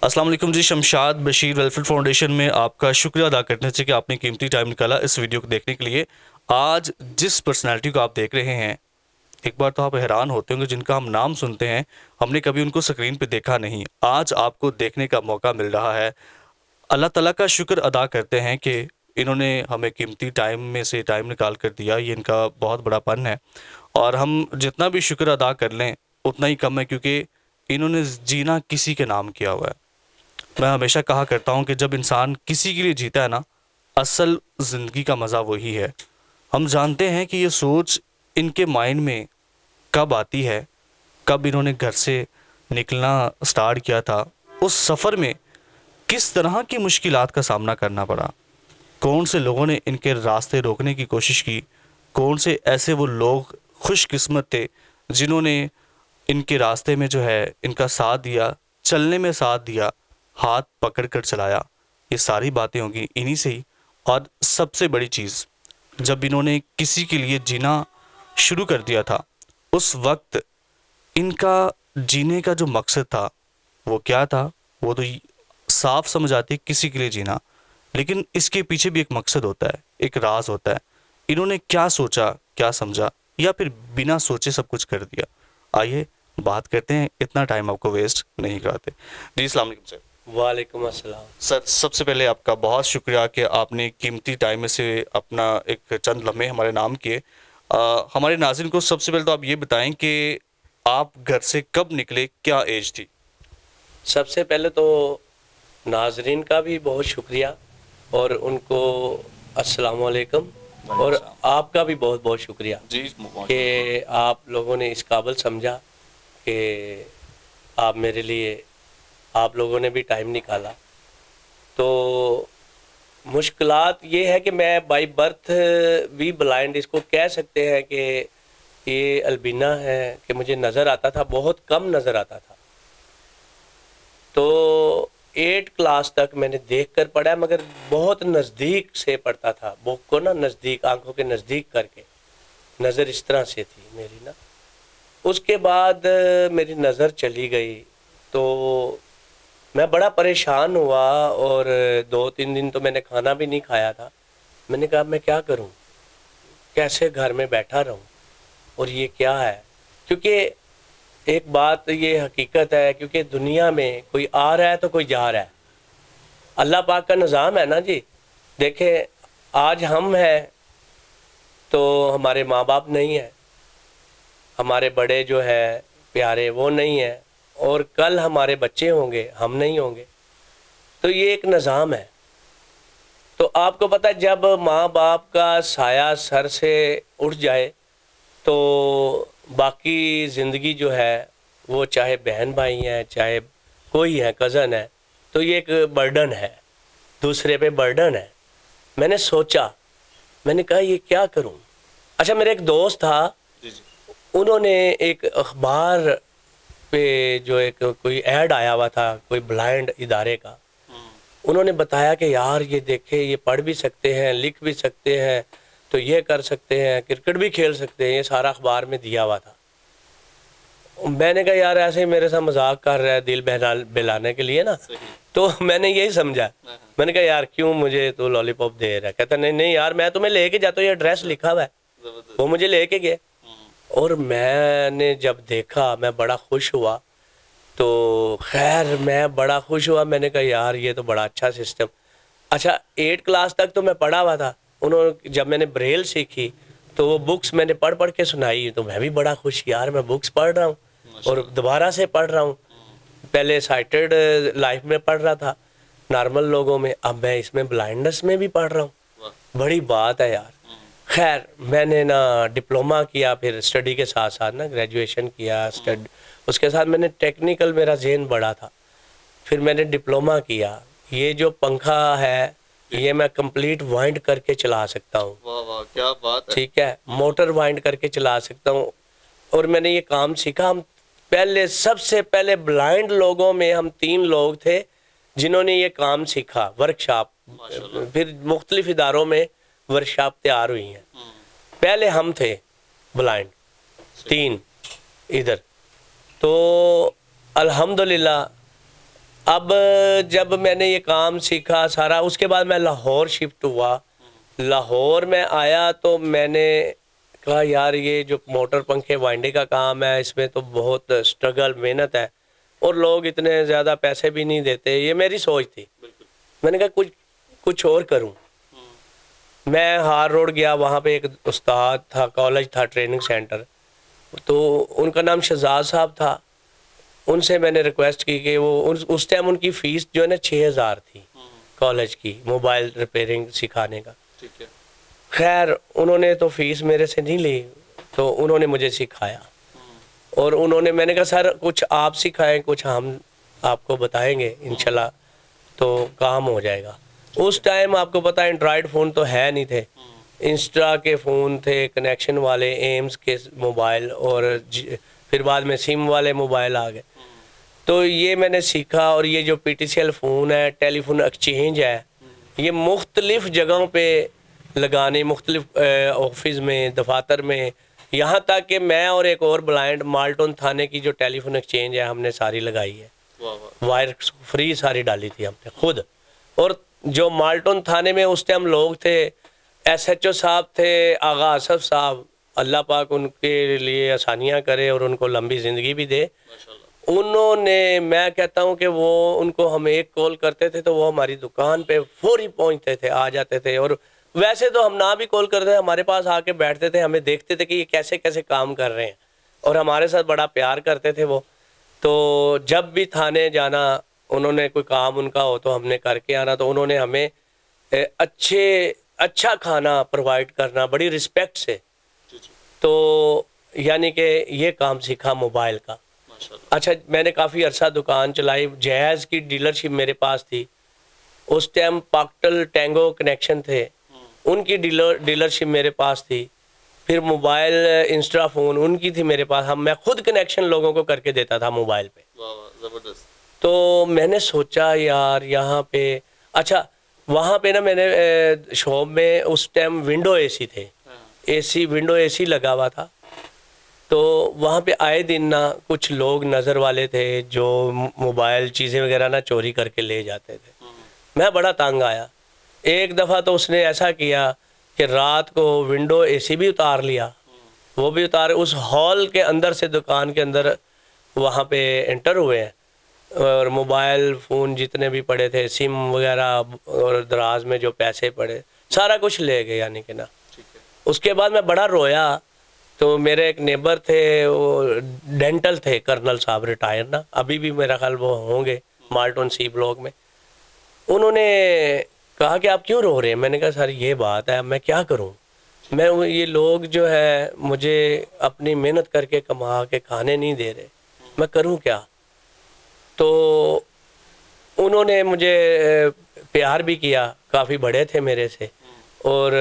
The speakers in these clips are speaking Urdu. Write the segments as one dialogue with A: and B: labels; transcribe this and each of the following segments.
A: السلام علیکم جی، شمشاد بشیر ویلفیئر فاؤنڈیشن میں آپ کا شکریہ ادا کرنے سے کہ آپ نے قیمتی ٹائم نکالا اس ویڈیو کو دیکھنے کے لیے۔ آج جس پرسنالٹی کو آپ دیکھ رہے ہیں، ایک بار تو آپ حیران ہوتے ہوں گے، جن کا ہم نام سنتے ہیں ہم نے کبھی ان کو اسکرین پہ دیکھا نہیں، آج آپ کو دیکھنے کا موقع مل رہا ہے۔ اللہ تعالیٰ کا شکر ادا کرتے ہیں کہ انہوں نے ہمیں قیمتی ٹائم میں سے ٹائم نکال کر دیا، یہ ان کا بہت بڑا پن ہے، اور ہم جتنا بھی شکر ادا کر لیں اتنا ہی کم ہے، کیونکہ انہوں نے جینا کسی کے نام کیا ہوا ہے۔ میں ہمیشہ کہا کرتا ہوں کہ جب انسان کسی کے لیے جیتا ہے نا، اصل زندگی کا مزہ وہی ہے۔ ہم جانتے ہیں کہ یہ سوچ ان کے مائنڈ میں کب آتی ہے، کب انہوں نے گھر سے نکلنا سٹارٹ کیا تھا، اس سفر میں کس طرح کی مشکلات کا سامنا کرنا پڑا، کون سے لوگوں نے ان کے راستے روکنے کی کوشش کی، کون سے ایسے وہ لوگ خوش قسمت تھے جنہوں نے ان کے راستے میں جو ہے ان کا ساتھ دیا، چلنے میں ساتھ دیا، ہاتھ پکڑ کر چلایا۔ یہ ساری باتیں ہوں گی انہی سے ہی۔ اور سب سے بڑی چیز، جب انہوں نے کسی کے لیے جینا شروع کر دیا تھا، اس وقت ان کا جینے کا جو مقصد تھا وہ کیا تھا؟ وہ تو صاف سمجھ آتی ہے، کسی کے لیے جینا، لیکن اس کے پیچھے بھی ایک مقصد ہوتا ہے، ایک راز ہوتا ہے۔ انہوں نے کیا سوچا، کیا سمجھا، یا پھر بنا سوچے سب کچھ کر دیا؟ آئیے بات کرتے ہیں، اتنا ٹائم آپ کو ویسٹ نہیں کراتے۔ جی السلام علیکم سر۔
B: وعلیکم السلام۔
A: سر، سب سے پہلے آپ کا بہت شکریہ کہ آپ نے قیمتی ٹائم میں سے اپنا ایک چند لمحے ہمارے نام کیے۔ ہمارے ناظرین کو سب سے پہلے تو آپ یہ بتائیں کہ آپ گھر سے کب نکلے، کیا ایج تھی؟
B: سب سے پہلے تو ناظرین کا بھی بہت شکریہ، اور ان کو السلام علیکم، اور آپ کا بھی بہت بہت شکریہ
A: جی
B: کہ آپ لوگوں نے اس قابل سمجھا کہ آپ میرے لیے، آپ لوگوں نے بھی ٹائم نکالا۔ تو مشکلات یہ ہے کہ میں بائی برتھ بھی بلائنڈ اس کو کہہ سکتے ہیں کہ یہ البینا ہے، کہ مجھے نظر آتا تھا، بہت کم نظر آتا تھا۔ تو 8 کلاس تک میں نے دیکھ کر پڑھا، مگر بہت نزدیک سے پڑھتا تھا، بک کو نا نزدیک، آنکھوں کے نزدیک کر کے، نظر اس طرح سے تھی میری نا۔ اس کے بعد میری نظر چلی گئی تو میں بڑا پریشان ہوا، اور 2-3 دن تو میں نے کھانا بھی نہیں کھایا تھا۔ میں نے کہا میں کیا کروں، کیسے گھر میں بیٹھا رہوں، اور یہ کیا ہے؟ کیونکہ ایک بات یہ حقیقت ہے، کیونکہ دنیا میں کوئی آ رہا ہے تو کوئی جا رہا ہے، اللہ پاک کا نظام ہے نا جی۔ دیکھیں، آج ہم ہیں تو ہمارے ماں باپ نہیں ہیں، ہمارے بڑے جو ہے پیارے وہ نہیں ہیں، اور کل ہمارے بچے ہوں گے، ہم نہیں ہوں گے۔ تو یہ ایک نظام ہے۔ تو آپ کو پتہ، جب ماں باپ کا سایہ سر سے اٹھ جائے تو باقی زندگی جو ہے، وہ چاہے بہن بھائی ہیں، چاہے کوئی ہے، کزن ہے، تو یہ ایک برڈن ہے، دوسرے پہ برڈن ہے۔ میں نے سوچا، میں نے کہا یہ کیا کروں؟ اچھا، میرے ایک دوست تھا، انہوں نے ایک اخبار پہ جو ایک کوئی ایڈ آیا ہوا تھا، کوئی بلائنڈ ادارے کا، انہوں نے بتایا کہ یار یہ دیکھے، یہ پڑھ بھی سکتے ہیں، لکھ بھی سکتے ہیں، تو یہ کر سکتے ہیں، کرکٹ بھی کھیل سکتے ہیں، یہ سارا اخبار میں دیا ہوا تھا۔ میں نے کہا یار ایسے ہی میرے ساتھ مذاق کر رہا ہے دل بہلانے کے لیے نا، تو میں نے یہی سمجھا۔ میں نے کہا یار کیوں مجھے تو لالی پاپ دے رہا ہے؟ کہتا نہیں نہیں یار، میں تمہیں لے کے جاتا ہوں، یہ ایڈریس لکھا ہوا ہے۔ وہ مجھے لے کے گئے، اور میں نے جب دیکھا میں بڑا خوش ہوا۔ تو خیر میں بڑا خوش ہوا، میں نے کہا یار یہ تو بڑا اچھا سسٹم۔ اچھا، 8 کلاس تک تو میں پڑھا ہوا تھا، جب میں نے بریل سیکھی تو وہ بکس میں نے پڑھ پڑھ کے سنائی، تو میں بھی بڑا خوش، یار میں بکس پڑھ رہا ہوں اور دوبارہ سے پڑھ رہا ہوں۔ پہلے سائٹڈ لائف میں پڑھ رہا تھا، نارمل لوگوں میں، اب میں اس میں بلائنڈنس میں بھی پڑھ رہا ہوں۔ بڑی بات ہے یار۔ خیر میں نے نا ڈپلومہ کیا، پھر اسٹڈی کے ساتھ ساتھ نا گریجویشن کیا، اس کے ساتھ میں نے ٹیکنیکل، میرا ذہن بڑا تھا، پھر میں نے ڈپلومہ کیا۔ یہ جو پنکھا ہے یہ میں کمپلیٹ وائنڈ کر کے چلا سکتا ہوں،
A: واہ واہ، کیا بات ہے۔
B: ٹھیک ہے، موٹر وائنڈ کر کے چلا سکتا ہوں، اور میں نے یہ کام سیکھا۔ ہم پہلے، سب سے پہلے بلائنڈ لوگوں میں ہم 3 لوگ تھے جنہوں نے یہ کام سیکھا، ورکشاپ، پھر مختلف اداروں میں ورکشاپ تیار ہوئی ہیں، پہلے ہم تھے بلائنڈ 3 ادھر۔ تو الحمدللہ اب جب میں نے یہ کام سیکھا سارا، اس کے بعد میں لاہور شفٹ ہوا. لاہور میں آیا تو میں نے کہا یار یہ جو موٹر پنکھے وائنڈے کا کام ہے اس میں تو بہت سٹرگل محنت ہے اور لوگ اتنے زیادہ پیسے بھی نہیں دیتے. یہ میری سوچ تھی. میں نے کہا کچھ اور کروں. میں ہار روڈ گیا، وہاں پہ ایک استاد تھا، کالج تھا، ٹریننگ سینٹر، تو ان کا نام شہزاد صاحب تھا. ان سے میں نے ریکویسٹ کی کہ وہ اس ٹائم ان کی فیس جو ہے نا 6,000 تھی کالج کی، موبائل ریپیئرنگ سکھانے کا. خیر انہوں نے تو فیس میرے سے نہیں لی، تو انہوں نے مجھے سکھایا. اور میں نے کہا سر کچھ آپ سکھائیں، کچھ ہم آپ کو بتائیں گے انشاءاللہ تو کام ہو جائے گا. اس ٹائم آپ کو پتا اینڈرائڈ فون تو ہے نہیں تھے، انسٹا کے فون تھے کنیکشن والے، ایمز کے موبائل، اور پھر بعد میں سم والے موبائل آ گئے. تو یہ میں نے سیکھا. اور یہ جو P T C L phone ہے، ٹیلی فون ایکسچینج ہے، یہ مختلف جگہوں پہ لگانے، مختلف آفس میں، دفاتر میں، یہاں تک کہ میں اور ایک اور بلائنڈ مالٹون تھانے کی جو ٹیلی فون ایکسچینج ہے ہم نے ساری لگائی ہے. وائر فری ساری ڈالی تھی ہم نے خود. اور جو مالٹون تھانے میں اس ٹائم لوگ تھے، ایس ایچ او صاحب تھے آغا اسف صاحب، اللہ پاک ان کے لیے آسانیاں کرے اور ان کو لمبی زندگی بھی دے. انہوں نے، میں کہتا ہوں کہ وہ ان کو ہم ایک کال کرتے تھے تو وہ ہماری دکان پہ فوری پہنچتے تھے، آ جاتے تھے. اور ویسے تو ہم نہ بھی کال کرتے، ہمارے پاس آ کے بیٹھتے تھے، ہمیں دیکھتے تھے کہ یہ کیسے کیسے کام کر رہے ہیں، اور ہمارے ساتھ بڑا پیار کرتے تھے وہ. تو جب بھی تھانے جانا، انہوں نے کوئی کام ان کا ہو تو ہم نے کر کے آنا. تو انہوں نے ہمیں اچھا کھانا پرووائڈ کرنا بڑی رسپیکٹ سے. تو یعنی کہ یہ کام سیکھا موبائل کا. اچھا میں نے کافی عرصہ دکان چلائی. جہیز کی ڈیلرشپ میرے پاس تھی اس ٹائم، پاکٹل ٹینگو کنیکشن تھے، ان کی ڈیلرشپ میرے پاس تھی. پھر موبائل انسٹرا فون ان کی تھی میرے پاس. میں خود کنیکشن لوگوں کو کر کے دیتا تھا موبائل پہ. تو میں نے سوچا یار یہاں پہ، اچھا وہاں پہ نا میں نے شاپ میں اس ٹائم ونڈو اے سی تھے، ونڈو اے سی لگا ہوا تھا. تو وہاں پہ آئے دن نا کچھ لوگ نظر والے تھے جو موبائل چیزیں وغیرہ نا چوری کر کے لے جاتے تھے. میں بڑا تنگ آیا. ایک دفعہ تو اس نے ایسا کیا کہ رات کو ونڈو اے سی بھی اتار لیا، وہ بھی اتارے، اس ہال کے اندر سے دکان کے اندر وہاں پہ انٹر ہوئے ہیں، اور موبائل فون جتنے بھی پڑے تھے، سم وغیرہ، اور دراز میں جو پیسے پڑے سارا کچھ لے گئے. یعنی کہ نا اس کے بعد میں بڑا رویا. تو میرے ایک نیبر تھے، وہ ڈینٹل تھے، کرنل صاحب ریٹائر نا، ابھی بھی میرا خیال وہ ہوں گے مالٹون سی بلاک میں. انہوں نے کہا کہ آپ کیوں رو رہے ہیں؟ میں نے کہا سر یہ بات ہے، میں کیا کروں، میں یہ لوگ جو ہے مجھے اپنی محنت کر کے کما کے کھانے نہیں دے رہے، میں کروں کیا؟ تو انہوں نے مجھے پیار بھی کیا، کافی بڑے تھے میرے سے، اور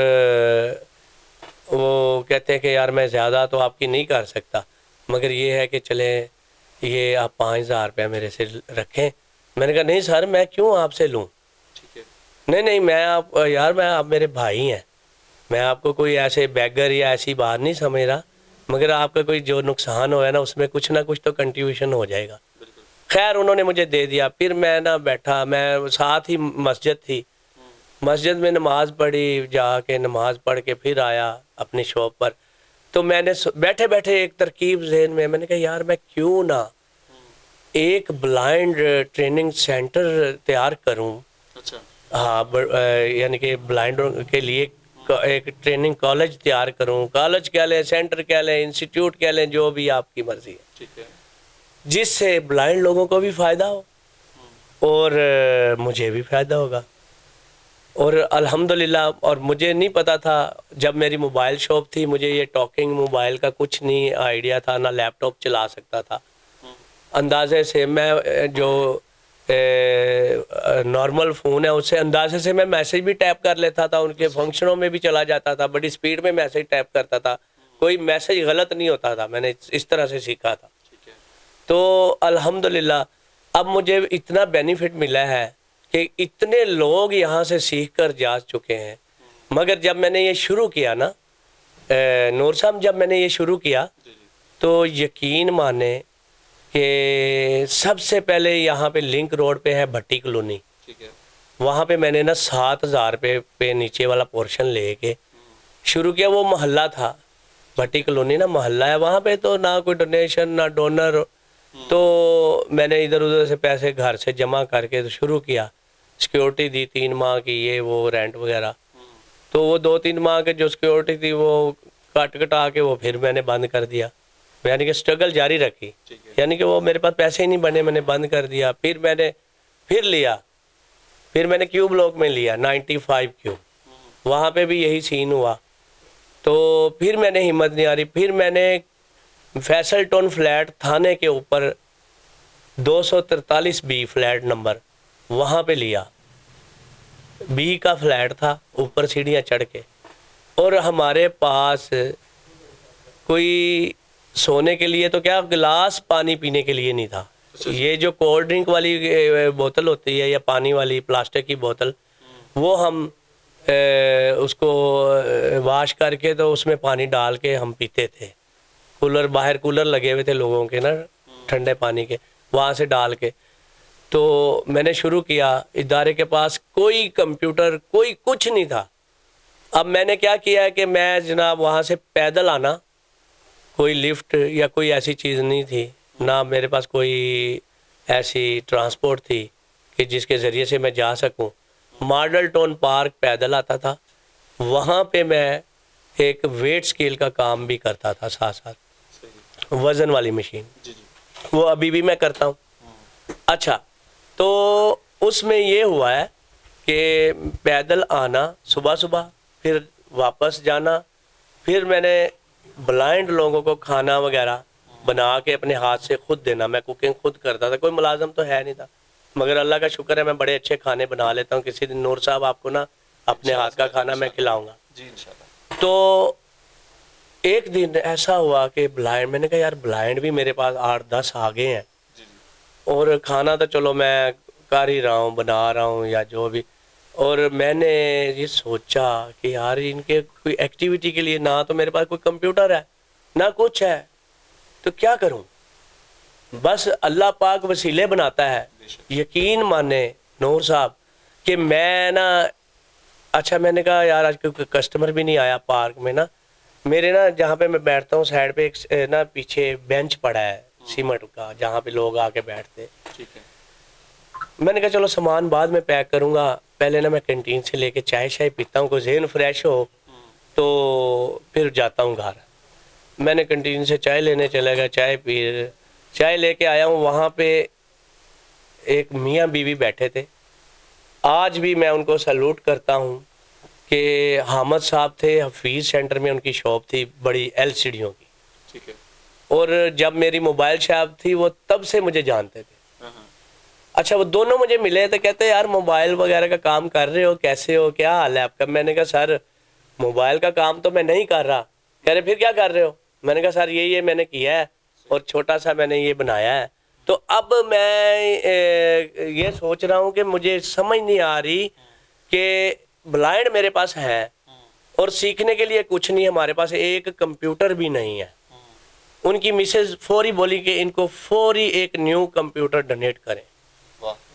B: وہ کہتے ہیں کہ یار میں زیادہ تو آپ کی نہیں کر سکتا، مگر یہ ہے کہ چلیں یہ آپ 5,000 روپیہ میرے سے رکھیں. میں نے کہا نہیں سر میں کیوں آپ سے لوں، نہیں میں آپ میرے بھائی ہیں، میں آپ کو کوئی ایسے بیگر یا ایسی بات نہیں سمجھ رہا، مگر آپ کا کوئی جو نقصان ہوا ہے نا اس میں کچھ نہ کچھ تو کنٹریبیوشن ہو جائے گا. خیر انہوں نے مجھے دے دیا. پھر میں نا بیٹھا، میں ساتھ ہی مسجد تھی، مسجد میں نماز پڑھی، جا کے نماز پڑھ کے پھر آیا اپنی شاپ پر. تو میں نے بیٹھے بیٹھے ایک ترکیب ذہن میں نے کہا یار میں کیوں نہ ایک بلائنڈ ٹریننگ سینٹر تیار کروں. ہاں یعنی کہ بلائنڈ کے لیے ایک ٹریننگ کالج تیار کروں. کالج کہہ لیں، سینٹر کہہ لیں، انسٹیٹیوٹ کہہ لیں، جو بھی آپ کی مرضی ہے، جس سے بلائنڈ لوگوں کو بھی فائدہ ہو اور مجھے بھی فائدہ ہوگا. اور الحمدللہ، اور مجھے نہیں پتا تھا جب میری موبائل شاپ تھی، مجھے یہ ٹاکنگ موبائل کا کچھ نہیں آئیڈیا تھا، نہ لیپ ٹاپ چلا سکتا تھا. اندازے سے میں جو نارمل فون ہے اس سے اندازے سے میں میسیج بھی ٹیپ کر لیتا تھا، ان کے فنکشنوں میں بھی چلا جاتا تھا، بڑی سپیڈ میں میسیج ٹیپ کرتا تھا، کوئی میسیج غلط نہیں ہوتا تھا. میں نے اس طرح سے سیکھا تھا. تو الحمدللہ اب مجھے اتنا بینیفٹ ملا ہے کہ اتنے لوگ یہاں سے سیکھ کر جا چکے ہیں. مگر جب میں نے یہ شروع کیا نا نور صاحب، جب میں نے یہ شروع کیا تو یقین مانے کہ سب سے پہلے یہاں پہ لنک روڈ پہ ہے بھٹی کالونی، وہاں پہ میں نے نا 7,000 روپے پہ نیچے والا پورشن لے کے شروع کیا. وہ محلہ تھا بھٹی کالونی نا محلہ ہے، وہاں پہ تو نہ کوئی ڈونیشن نہ ڈونر. تو میں نے ادھر ادھر سے پیسے گھر سے جمع کر کے شروع کیا. سیکیورٹی دی 3 ماہ کی، یہ وہ رینٹ وغیرہ. تو وہ 2-3 ماہ کے جو سیکیورٹی تھی وہ کٹا کے وہ پھر میں نے بند کر دیا. یعنی کہ سٹرگل جاری رکھی، یعنی کہ وہ میرے پاس پیسے ہی نہیں بنے، میں نے بند کر دیا. پھر میں نے لیا، پھر میں نے کیو بلاک میں لیا 95 کیو، وہاں پہ بھی یہی سین ہوا. تو پھر میں نے ہمت نہیں آ رہی، پھر میں نے فیصل ٹون فلیٹ تھانے کے اوپر 243 بی فلیٹ نمبر وہاں پہ لیا. بی کا فلیٹ تھا، اوپر سیڑھیاں چڑھ کے. اور ہمارے پاس کوئی سونے کے لیے تو کیا گلاس پانی پینے کے لیے نہیں تھا. یہ جو کولڈ ڈرنک والی بوتل ہوتی ہے یا پانی والی پلاسٹک کی بوتل، وہ ہم اس کو واش کر کے تو اس میں پانی ڈال کے ہم پیتے تھے. کولر باہر کولر لگے ہوئے تھے لوگوں کے نا ٹھنڈے پانی کے، وہاں سے ڈال کے. تو میں نے شروع کیا. ادارے کے پاس کوئی کمپیوٹر کوئی کچھ نہیں تھا. اب میں نے کیا کیا ہے کہ میں جناب وہاں سے پیدل آنا، کوئی لفٹ یا کوئی ایسی چیز نہیں تھی، نہ میرے پاس کوئی ایسی ٹرانسپورٹ تھی کہ جس کے ذریعے سے میں جا سکوں. ماڈل ٹاؤن پارک پیدل آتا تھا، وہاں پہ میں ایک ویٹ اسکیل کا کام بھی کرتا تھا ساتھ ساتھ، وزن والی مشین، وہ ابھی بھی میں کرتا ہوں. اچھا، تو اس میں یہ ہوا ہے کہ پیدل آنا صبح صبح، پھر واپس جانا. پھر میں نے بلائنڈ لوگوں کو کھانا وغیرہ بنا کے اپنے ہاتھ سے خود دینا. میں کوکنگ خود کرتا تھا، کوئی ملازم تو ہے نہیں تھا، مگر اللہ کا شکر ہے میں بڑے اچھے کھانے بنا لیتا ہوں. کسی دن نور صاحب آپ کو نا اپنے ہاتھ کا کھانا میں کھلاؤں گا. تو ایک دن ایسا ہوا کہ بلائنڈ، میں نے کہا یار بلائنڈ بھی میرے پاس 8-10 آ گئے ہیں، اور کھانا تو چلو میں کر ہی رہا ہوں، بنا رہا ہوں یا جو بھی. اور میں نے یہ سوچا کہ یار ان کے کوئی ایکٹیویٹی کے لیے نہ تو میرے پاس کوئی کمپیوٹر ہے نہ کچھ ہے، تو کیا کروں. بس اللہ پاک وسیلے بناتا ہے. یقین مانے نور صاحب کہ میں نا، اچھا میں نے کہا یار آج کوئی کسٹمر بھی نہیں آیا پارک میں نا. میرے نا جہاں پہ میں بیٹھتا ہوں سائڈ پہ ایک نا پیچھے بینچ پڑا ہے سیمنٹ کا، جہاں پہ لوگ آ کے بیٹھتے. میں نے کہا چلو سامان بعد میں پیک کروں گا، پہلے نا میں کینٹین سے لے کے چائے شائے پیتا ہوں، کوئی ذہن فریش ہو تو پھر جاتا ہوں گھر. میں نے کینٹین سے چائے لینے چلے گیا، چائے لے کے آیا ہوں. وہاں پہ ایک میاں بیوی بیٹھے تھے. آج بھی میں ان کو سیلوٹ کرتا ہوں کہ حامد صاحب تھے، حفیظ سینٹر میں ان کی شاپ تھی بڑی LCDوں کی. اور جب میری موبائل شاپ تھی وہ تب سے مجھے جانتے تھے. اچھا، وہ دونوں مجھے ملے تو کہتے یار موبائل وغیرہ کا کام کر رہے ہو، کیسے ہو، کیا حال ہے آپ کا. میں نے کہا سر موبائل کا کام تو میں نہیں کر رہا. کہہ رہے پھر کیا کر رہے ہو. میں نے کہا سر یہ میں نے کیا ہے اور چھوٹا سا میں نے یہ بنایا ہے. تو اب میں یہ سوچ رہا ہوں کہ مجھے سمجھ نہیں آ رہی کہ بلائنڈ میرے پاس ہے اور سیکھنے کے لیے کچھ نہیں، ہمارے پاس ایک کمپیوٹر بھی نہیں ہے. ان کی مسز فوری بولی کہ ان کو فوری ایک نیو کمپیوٹر ڈونیٹ کریں.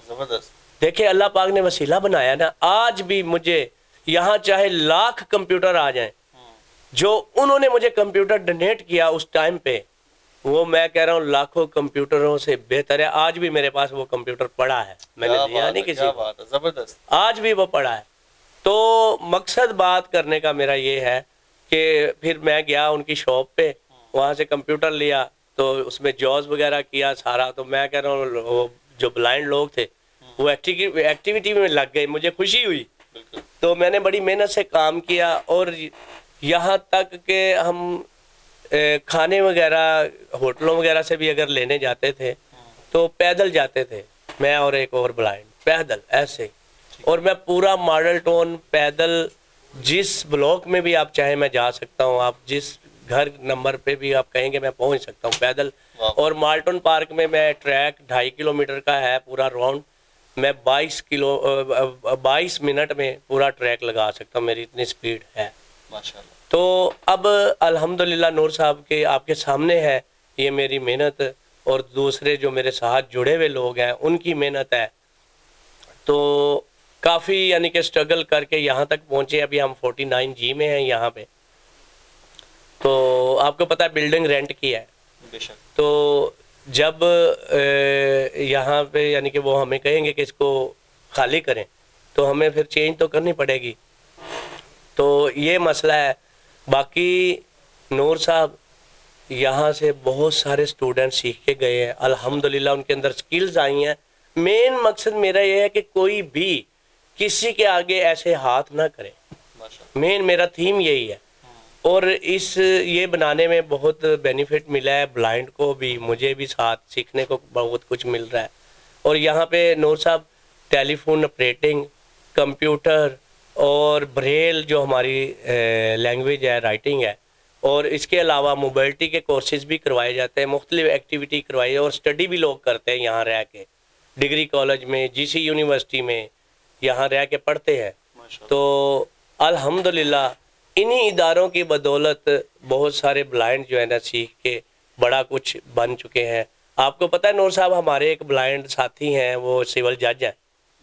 C: زبردست.
B: دیکھیں اللہ پاک نے وسیلہ بنایا نا. آج بھی مجھے یہاں چاہے 1,00,000 کمپیوٹر آ جائیں، جو انہوں نے مجھے کمپیوٹر ڈونیٹ کیا اس ٹائم پہ، وہ میں کہہ رہا ہوں لاکھوں کمپیوٹروں سے بہتر ہے. آج بھی میرے پاس وہ کمپیوٹر پڑا ہے، میں نے دیا نہیں کسی کو،
C: زبردست.
B: آج بھی وہ پڑا ہے. تو مقصد بات کرنے کا میرا یہ ہے کہ پھر میں گیا ان کی شاپ پہ، وہاں سے کمپیوٹر لیا تو اس میں جوز وغیرہ کیا سارا. تو میں کہہ رہا ہوں جو بلائنڈ لوگ تھے وہ ایکٹیویٹی میں لگ گئے، مجھے خوشی ہوئی. تو میں نے بڑی محنت سے کام کیا، اور یہاں تک کہ ہم کھانے وغیرہ ہوٹلوں وغیرہ سے بھی اگر لینے جاتے تھے تو پیدل جاتے تھے، میں اور ایک اور بلائنڈ پیدل ایسے. اور میں پورا ماڈل ٹاؤن پیدل، جس بلاک میں بھی آپ چاہیں میں جا سکتا ہوں، آپ جس گھر نمبر پہ بھی آپ کہیں گے میں پہنچ سکتا ہوں پیدل. اور مالٹن پارک میں میں ٹریک 2.5 کلومیٹر کا ہے پورا راؤنڈ، میں 22 منٹ میں پورا ٹریک لگا سکتا ہوں، میری اتنی سپیڈ ہے
C: ماشاءاللہ.
B: تو اب الحمدللہ نور صاحب کے آپ کے سامنے ہے یہ میری محنت. اور دوسرے جو میرے ساتھ جڑے ہوئے لوگ ہیں ان کی محنت ہے. تو کافی یعنی کہ سٹرگل کر کے یہاں تک پہنچے. ابھی ہم 49G میں ہیں یہاں پہ. تو آپ کو پتہ ہے بلڈنگ رینٹ کی ہے.
C: بے شک.
B: تو جب یہاں پہ یعنی کہ وہ ہمیں کہیں گے کہ اس کو خالی کریں تو ہمیں پھر چینج تو کرنی پڑے گی. تو یہ مسئلہ ہے. باقی نور صاحب یہاں سے بہت سارے اسٹوڈنٹ سیکھ کے گئے ہیں الحمدللہ. ان کے اندر سکلز آئی ہیں. مین مقصد میرا یہ ہے کہ کوئی بھی کسی کے آگے ایسے ہاتھ نہ کرے.
C: ماشاءاللہ.
B: مین میرا تھیم یہی ہے. اور اس یہ بنانے میں بہت بینیفٹ ملا ہے بلائنڈ کو بھی, مجھے بھی ساتھ سیکھنے کو بہت کچھ مل رہا ہے. اور یہاں پہ نور صاحب ٹیلی فون آپریٹنگ, کمپیوٹر اور بریل جو ہماری لینگویج ہے, رائٹنگ ہے, اور اس کے علاوہ موبلٹی کے کورسز بھی کروائے جاتے ہیں, مختلف ایکٹیویٹی کروائی ہے, اور اسٹڈی بھی لوگ کرتے ہیں یہاں رہ کے. ڈگری کالج میں, GC یونیورسٹی میں یہاں رہ کے پڑھتے ہیں.
C: ماشاءاللہ.
B: تو الحمدللہ انہی اداروں کی بدولت بہت سارے بلائنڈ جو ہے نا سیکھ کے بڑا کچھ بن چکے ہیں. آپ کو پتہ ہے نور صاحب ہمارے ایک بلائنڈ ساتھی ہیں, وہ سول جج ہیں,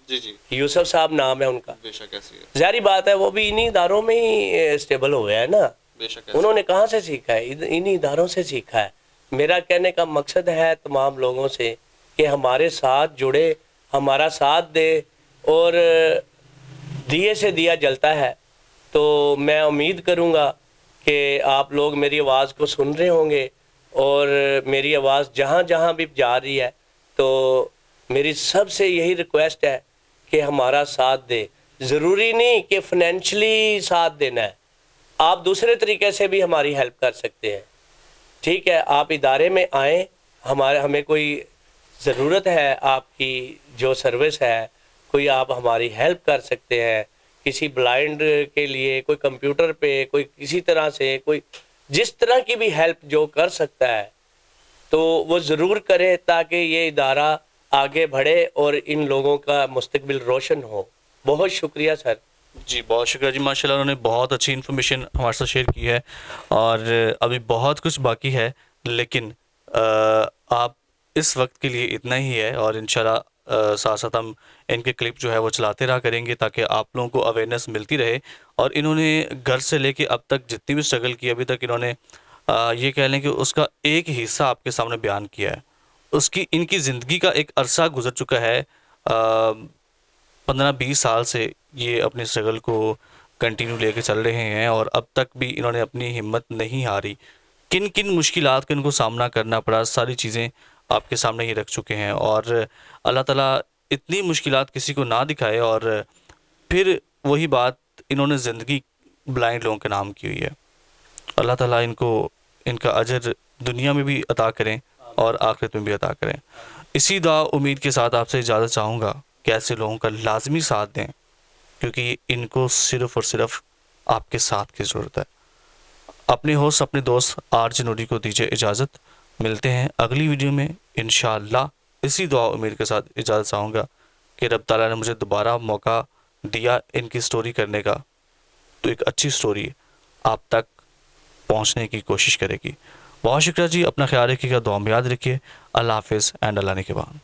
C: جی جی.
B: یوسف صاحب نام ہے ان کا.
C: بے شک ایسی ہے.
B: ظاہری بات ہے وہ بھی انہی اداروں میں ہی اسٹیبل ہوئے ہیں نا.
C: بے شک ایسی.
B: انہوں نے کہاں سے سیکھا ہے؟ انہی اداروں سے سیکھا ہے. میرا کہنے کا مقصد ہے تمام لوگوں سے کہ ہمارے ساتھ جڑے, ہمارا ساتھ دے, اور دیے سے دیا جلتا ہے. تو میں امید کروں گا کہ آپ لوگ میری آواز کو سن رہے ہوں گے, اور میری آواز جہاں جہاں بھی جا رہی ہے تو میری سب سے یہی ریکویسٹ ہے کہ ہمارا ساتھ دے. ضروری نہیں کہ فنینشلی ساتھ دینا ہے, آپ دوسرے طریقے سے بھی ہماری ہیلپ کر سکتے ہیں. ٹھیک ہے, آپ ادارے میں آئیں, ہمیں کوئی ضرورت ہے آپ کی جو سروس ہے, کوئی آپ ہماری ہیلپ کر سکتے ہیں کسی بلائنڈ کے لیے, کوئی کمپیوٹر پہ, کوئی کسی طرح سے, کوئی جس طرح کی بھی ہیلپ جو کر سکتا ہے تو وہ ضرور کرے تاکہ یہ ادارہ آگے بڑھے اور ان لوگوں کا مستقبل روشن ہو. بہت شکریہ سر.
A: جی بہت شکریہ جی, ماشاءاللہ انہوں نے بہت اچھی انفارمیشن ہمارے ساتھ شیئر کی ہے, اور ابھی بہت کچھ باقی ہے, لیکن آپ اس وقت کے لیے اتنا ہی ہے, اور انشاءاللہ ساتھ ساتھ ہم ان کے کلپ جو ہے وہ چلاتے رہا کریں گے تاکہ آپ لوگوں کو اویئرنیس ملتی رہے. اور انہوں نے گھر سے لے کے اب تک جتنی بھی اسٹرگل کی ابھی تک انہوں نے یہ کہہ لیں کہ اس کا ایک حصہ آپ کے سامنے بیان کیا ہے. اس کی ان کی زندگی کا ایک عرصہ گزر چکا ہے, 15-20 سال سے یہ اپنے اسٹرگل کو کنٹینیو لے کے چل رہے ہیں, اور اب تک بھی انہوں نے اپنی ہمت نہیں ہاری. کن کن مشکلات کا ان کو سامنا کرنا پڑا, ساری چیزیں آپ کے سامنے یہ رکھ چکے ہیں. اور اللہ تعالیٰ اتنی مشکلات کسی کو نہ دکھائے, اور پھر وہی بات انہوں نے زندگی بلائنڈ لوگوں کے نام کی ہوئی ہے. اللہ تعالیٰ ان کو ان کا اجر دنیا میں بھی عطا کریں اور آخرت میں بھی عطا کریں. اسی دعا امید کے ساتھ آپ سے اجازت چاہوں گا کہ ایسے لوگوں کا لازمی ساتھ دیں, کیونکہ ان کو صرف اور صرف آپ کے ساتھ کی ضرورت ہے. اپنے ہوسٹ اپنے دوست RJ نوری کو دیجیے اجازت. ملتے ہیں اگلی ویڈیو میں انشاءاللہ. اسی دعا امید کے ساتھ اجازت چاہوں گا کہ رب تعالیٰ نے مجھے دوبارہ موقع دیا ان کی سٹوری کرنے کا, تو ایک اچھی سٹوری آپ تک پہنچنے کی کوشش کرے گی. بہت شکریہ جی, اپنا خیال رکھیے گا, دعا میں یاد رکھیے. اللہ حافظ اینڈ اللہ نگہبان.